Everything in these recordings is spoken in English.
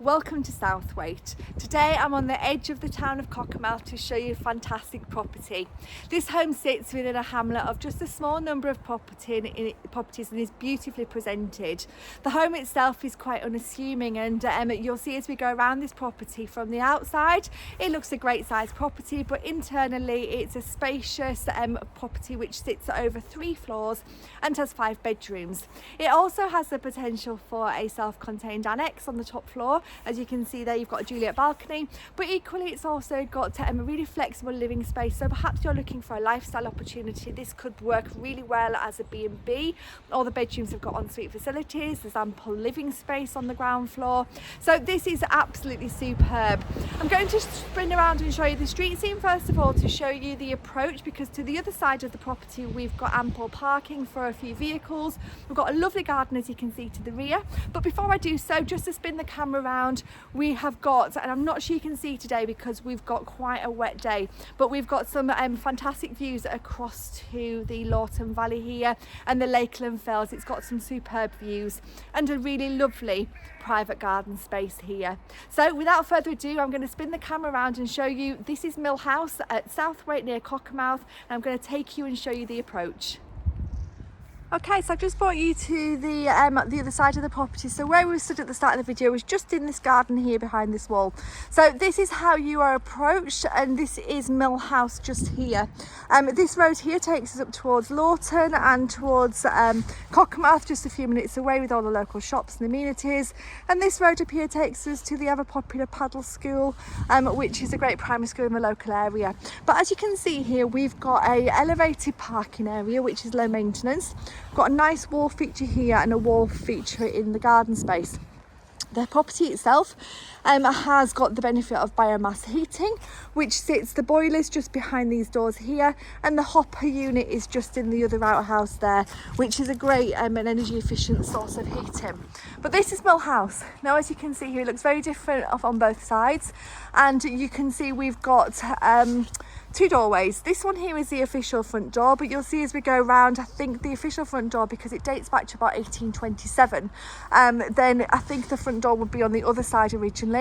Welcome to Southwaite. Today I'm on the edge of the town of Cockermouth to show you a fantastic property. This home sits within a hamlet of just a small number of properties and is beautifully presented. The home itself is quite unassuming, and you'll see as we go around this property from the outside it looks a great sized property, but internally it's a spacious property which sits over 3 floors and has 5 bedrooms. It also has the potential for a self-contained annex on the top floor. As you can see there, you've got a Juliet balcony, but equally it's also got a really flexible living space. So perhaps you're looking for a lifestyle opportunity, this could work really well as a B&B. All the bedrooms have got ensuite facilities, there's ample living space on the ground floor. So this is absolutely superb. I'm going to spin around and show you the street scene first of all, to show you the approach, because to the other side of the property we've got ample parking for a few vehicles. We've got a lovely garden, as you can see, to the rear. But before I do so, just to spin the camera around, we have got, and I'm not sure you can see today because we've got quite a wet day, but we've got some fantastic views across to the Lorton Valley here and the Lakeland Fells. It's got some superb views and a really lovely private garden space here. So without further ado, I'm going to spin the camera around and show you. This is Mill House at Southwaite near Cockermouth, and I'm going to take you and show you the approach. Okay, so I've just brought you to the other side of the property. So where we stood at the start of the video was just in this garden here behind this wall. So this is how you are approached, and this is Mill House just here. This road here takes us up towards Lorton and towards Cockermouth, just a few minutes away, with all the local shops and amenities. And this road up here takes us to the ever popular paddle school, which is a great primary school in the local area. But as you can see here, we've got a elevated parking area which is low maintenance. Got a nice wall feature here and a wall feature in the garden space. The property itself has got the benefit of biomass heating, which sits, the boilers just behind these doors here, and the hopper unit is just in the other outhouse there, which is a great and energy efficient source of heating. But this is Mill House. Now, as you can see here, it looks very different on both sides, and you can see we've got 2 doorways. This one here is the official front door, but you'll see as we go around, I think the official front door, because it dates back to about 1827, then I think the front door would be on the other side originally.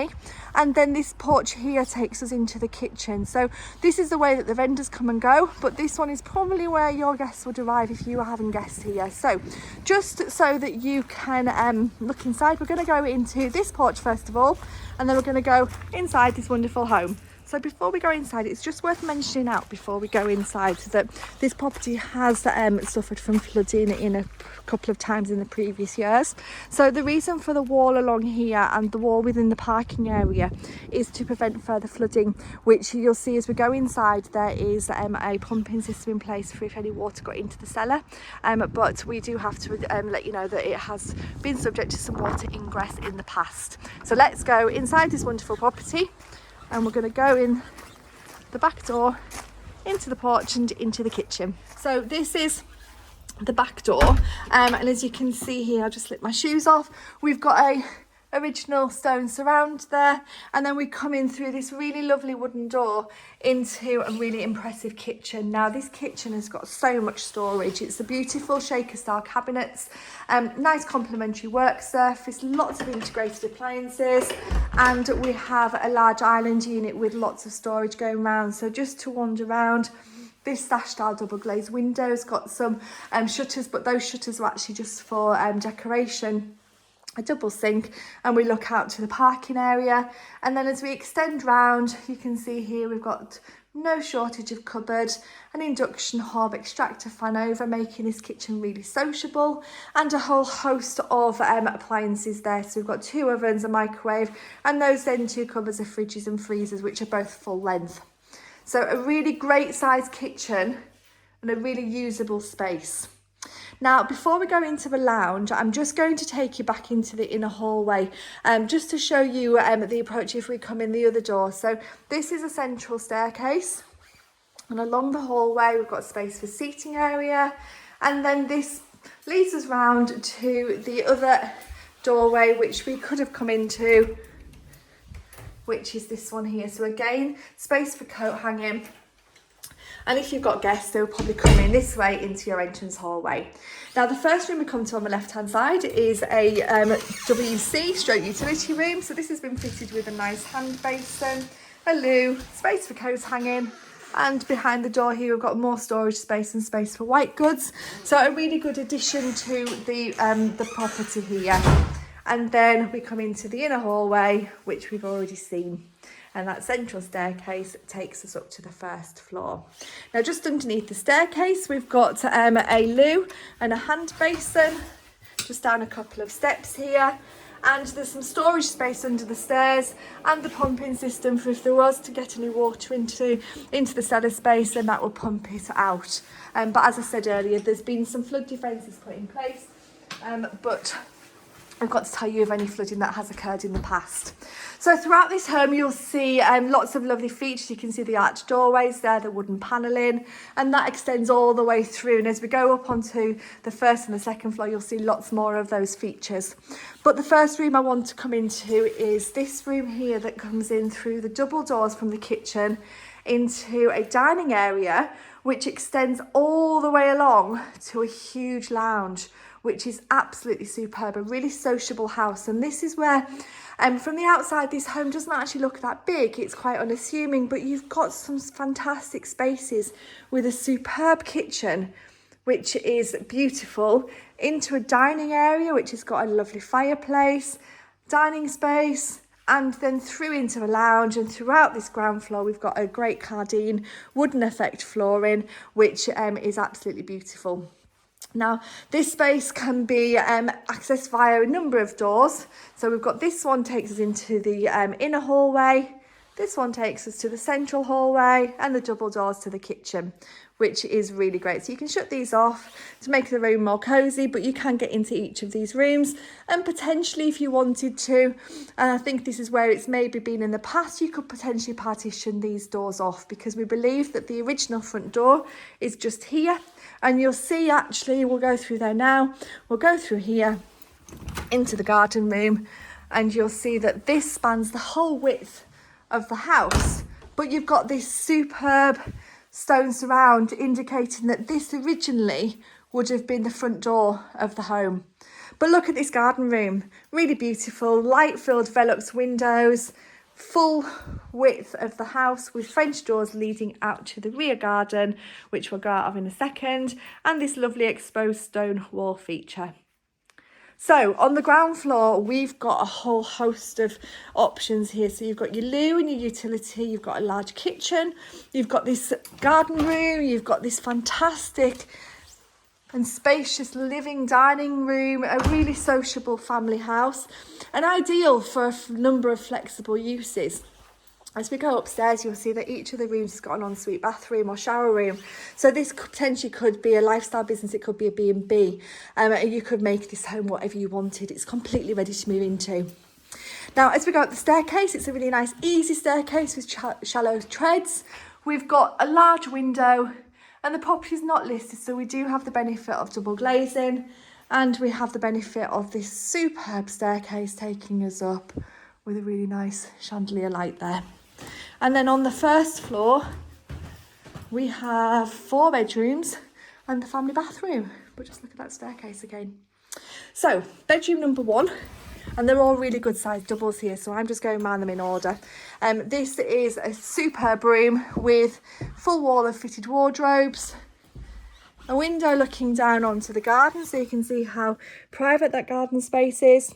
And then this porch here takes us into the kitchen. So this is the way that the vendors come and go, but this one is probably where your guests would arrive if you were having guests here. So just so that you can look inside, we're going to go into this porch first of all, and then we're going to go inside this wonderful home. So before we go inside, it's just worth mentioning out before we go inside that this property has suffered from flooding in a couple of times in the previous years. So the reason for the wall along here and the wall within the parking area is to prevent further flooding, which you'll see as we go inside. There is a pumping system in place for if any water got into the cellar, but we do have to let you know that it has been subject to some water ingress in the past. So let's go inside this wonderful property, and we're going to go in the back door, into the porch and into the kitchen. So this is the back door, and as you can see here, I'll just slip my shoes off. We've got a original stone surround there, and then we come in through this really lovely wooden door into a really impressive kitchen. Now this kitchen has got so much storage. It's a beautiful shaker style cabinets, nice complementary work surface, lots of integrated appliances, and we have a large island unit with lots of storage going around. So just to wander around, this sash style double glazed windows got some shutters, but those shutters are actually just for decoration. A double sink, and we look out to the parking area. And then as we extend round, you can see here we've got no shortage of cupboard, an induction hob, extractor fan over, making this kitchen really sociable, and a whole host of appliances there. So we've got 2 ovens, a microwave, and those then 2 cupboards of fridges and freezers, which are both full length. So a really great sized kitchen and a really usable space. Now, before we go into the lounge, I'm just going to take you back into the inner hallway, just to show you the approach if we come in the other door. So this is a central staircase, and along the hallway we've got space for seating area, and then this leads us round to the other doorway which we could have come into, which is this one here. So again, space for coat hanging. And if you've got guests, they'll probably come in this way into your entrance hallway. Now, the first room we come to on the left-hand side is a WC stroke utility room. So this has been fitted with a nice hand basin, a loo, space for coat hanging, and behind the door here we've got more storage space and space for white goods. So a really good addition to the property here. And then we come into the inner hallway, which we've already seen. And that central staircase takes us up to the first floor. Now, just underneath the staircase, we've got a loo and a hand basin, just down a couple of steps here. And there's some storage space under the stairs and the pumping system for if there was to get any water into the cellar space, then that will pump it out. But as I said earlier, there's been some flood defences put in place, but I've got to tell you of any flooding that has occurred in the past. So throughout this home, you'll see lots of lovely features. You can see the arched doorways there, the wooden panelling, and that extends all the way through. And as we go up onto the first and the second floor, you'll see lots more of those features. But the first room I want to come into is this room here that comes in through the double doors from the kitchen into a dining area, which extends all the way along to a huge lounge, which is absolutely superb, a really sociable house. And this is where, from the outside, this home doesn't actually look that big. It's quite unassuming, but you've got some fantastic spaces with a superb kitchen, which is beautiful, into a dining area, which has got a lovely fireplace, dining space, and then through into a lounge. And throughout this ground floor, we've got a great Cardine wooden effect flooring, which is absolutely beautiful. Now, this space can be accessed via a number of doors. So we've got this one takes us into the inner hallway. This one takes us to the central hallway and the double doors to the kitchen, which is really great. So you can shut these off to make the room more cosy, but you can get into each of these rooms. And potentially, if you wanted to, and I think this is where it's maybe been in the past, you could potentially partition these doors off, because we believe that the original front door is just here. And you'll see, actually, we'll go through there now. We'll go through here into the garden room, and you'll see that this spans the whole width of the house, but you've got this superb stone surround indicating that this originally would have been the front door of the home. But look at this garden room, really beautiful, light-filled Velux windows, full width of the house with French doors leading out to the rear garden, which we'll go out of in a second, and this lovely exposed stone wall feature. So on the ground floor, we've got a whole host of options here. So you've got your loo and your utility, you've got a large kitchen, you've got this garden room, you've got this fantastic and spacious living dining room, a really sociable family house, and ideal for a number of flexible uses. As we go upstairs, you'll see that each of the rooms has got an ensuite bathroom or shower room. So this potentially could be a lifestyle business, it could be a B&B. You could make this home whatever you wanted. It's completely ready to move into. Now, as we go up the staircase, it's a really nice, easy staircase with shallow treads. We've got a large window, and the property is not listed, so we do have the benefit of double glazing, and we have the benefit of this superb staircase taking us up with a really nice chandelier light there. And then on the first floor, we have 4 bedrooms and the family bathroom. But just look at that staircase again. So, bedroom number 1, and they're all really good sized doubles here, so I'm just going around them in order. This is a superb room with full wall of fitted wardrobes, a window looking down onto the garden, so you can see how private that garden space is.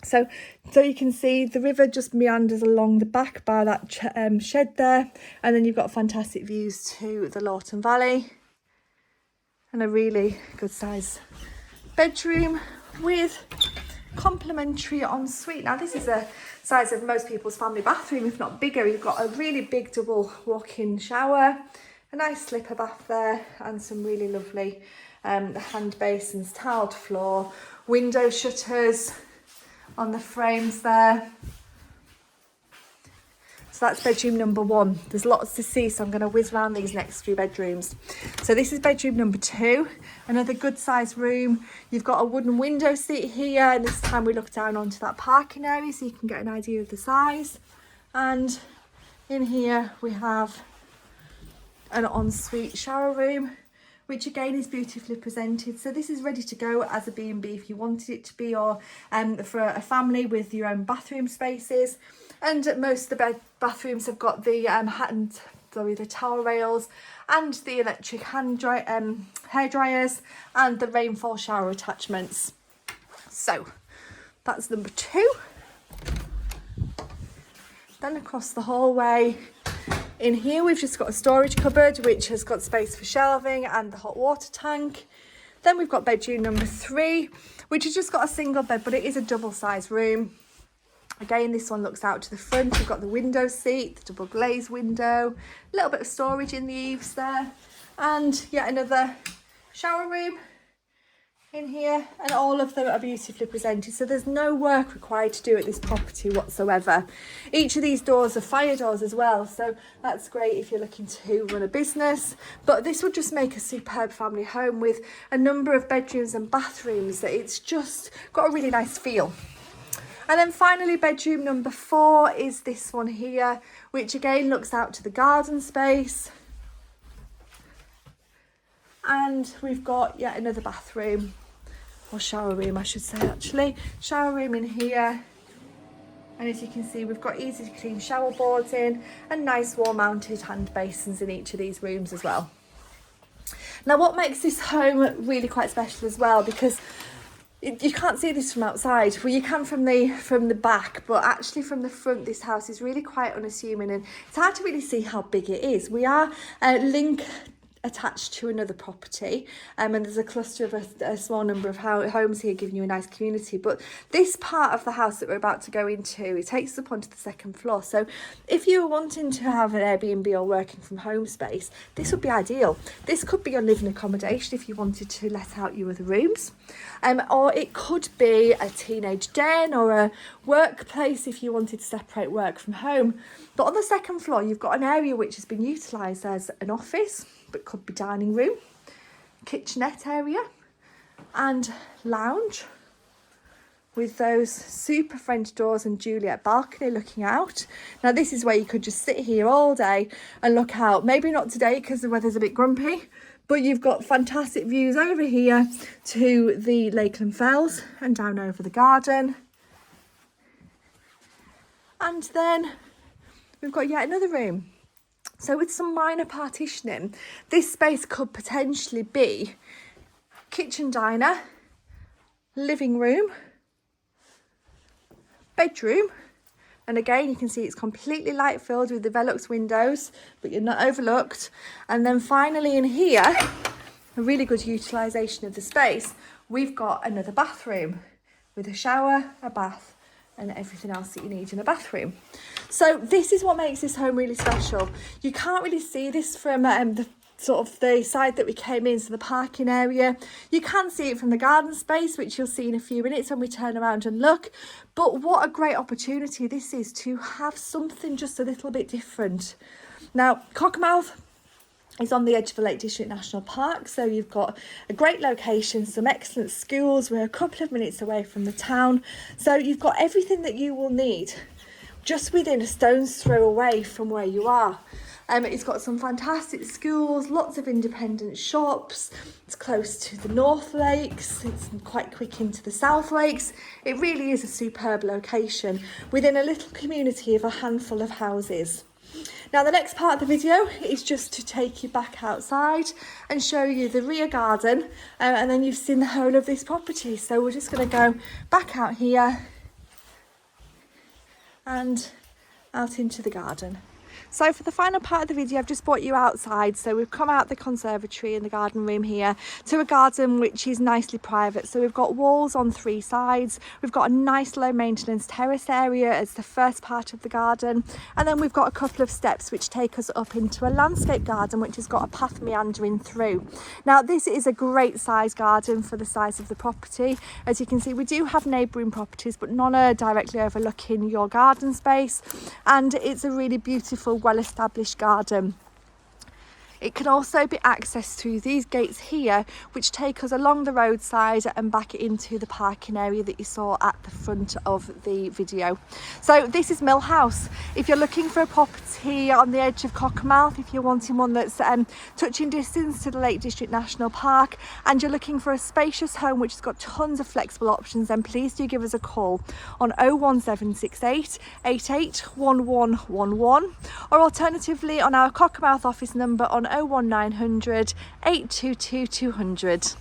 So you can see the river just meanders along the back by that shed there, and then you've got fantastic views to the Lorton Valley, and a really good size bedroom with complimentary ensuite. Now this is the size of most people's family bathroom, if not bigger. You've got a really big double walk-in shower, a nice slipper bath there, and some really lovely hand basins, tiled floor, window shutters on the frames there. So that's bedroom number 1. There's lots to see, so I'm going to whiz around these next 3 bedrooms. So this is bedroom number 2, another good sized room. You've got a wooden window seat here, and this time we look down onto that parking area so you can get an idea of the size. And in here we have an ensuite shower room, which again is beautifully presented. So this is ready to go as a B&B if you wanted it to be, or for a family with your own bathroom spaces. And most of the bathrooms have got the the towel rails and the electric hair dryers and the rainfall shower attachments. So that's number 2. Then across the hallway, in here we've just got a storage cupboard which has got space for shelving and the hot water tank. Then we've got bedroom number 3, which has just got a single bed, but it is a double size room. Again, this one looks out to the front. We've got the window seat, the double glazed window, a little bit of storage in the eaves there, and yet another shower room in here, and all of them are beautifully presented, so there's no work required to do at this property whatsoever. Each of these doors are fire doors as well, so that's great if you're looking to run a business, but this would just make a superb family home with a number of bedrooms and bathrooms that it's just got a really nice feel. And then finally, bedroom number 4 is this one here, which again looks out to the garden space. And we've got yet another bathroom, or shower room I should say actually. Shower room in here. And as you can see, we've got easy to clean shower boards in and nice wall mounted hand basins in each of these rooms as well. Now what makes this home really quite special as well, because you can't see this from outside. Well, you can from the back, but actually from the front, this house is really quite unassuming, and it's hard to really see how big it is. We are attached to another property, and there's a cluster of a small number of homes here giving you a nice community, but this part of the house that we're about to go into, it takes us up onto the 2nd floor. So if you were wanting to have an Airbnb or working from home space, this would be ideal. This could be your living accommodation if you wanted to let out your other rooms, or it could be a teenage den or a workplace if you wanted to separate work from home. But on the 2nd floor, you've got an area which has been utilised as an office, but could be dining room, kitchenette area and lounge, with those super French doors and Juliet balcony looking out. Now this is where you could just sit here all day and look out. Maybe not today because the weather's a bit grumpy, but you've got fantastic views over here to the Lakeland Fells and down over the garden. And then we've got yet another room. So with some minor partitioning, this space could potentially be kitchen diner, living room, bedroom, and again you can see it's completely light filled with the Velux windows, but you're not overlooked. And then finally in here, a really good utilisation of the space, we've got another bathroom with a shower, a bath, and everything else that you need in a bathroom. So this is what makes this home really special. You can't really see this from the side that we came in, so the parking area. You can see it from the garden space, which you'll see in a few minutes when we turn around and look. But what a great opportunity this is to have something just a little bit different. Now, Cockermouth is on the edge of the Lake District National Park, so you've got a great location, some excellent schools. We're a couple of minutes away from the town, so you've got everything that you will need just within a stone's throw away from where you are. It's got some fantastic schools, lots of independent shops. It's close to the North Lakes, it's quite quick into the South Lakes. It really is a superb location within a little community of a handful of houses. Now the next part of the video is just to take you back outside and show you the rear garden, and then you've seen the whole of this property. So we're just going to go back out here and out into the garden. So for the final part of the video, I've just brought you outside. So we've come out the conservatory and the garden room here to a garden which is nicely private. So we've got walls on 3 sides. We've got a nice low maintenance terrace area as the first part of the garden. And then we've got a couple of steps which take us up into a landscape garden which has got a path meandering through. Now this is a great size garden for the size of the property. As you can see, we do have neighbouring properties, but none are directly overlooking your garden space. And it's a really beautiful, well-established garden. It can also be accessed through these gates here, which take us along the roadside and back into the parking area that you saw at the front of the video. So this is Mill House. If you're looking for a property on the edge of Cockermouth, if you're wanting one that's touching distance to the Lake District National Park, and you're looking for a spacious home which has got tons of flexible options, then please do give us a call on 01768 881111, or alternatively on our Cockermouth office number on 01900 822 200.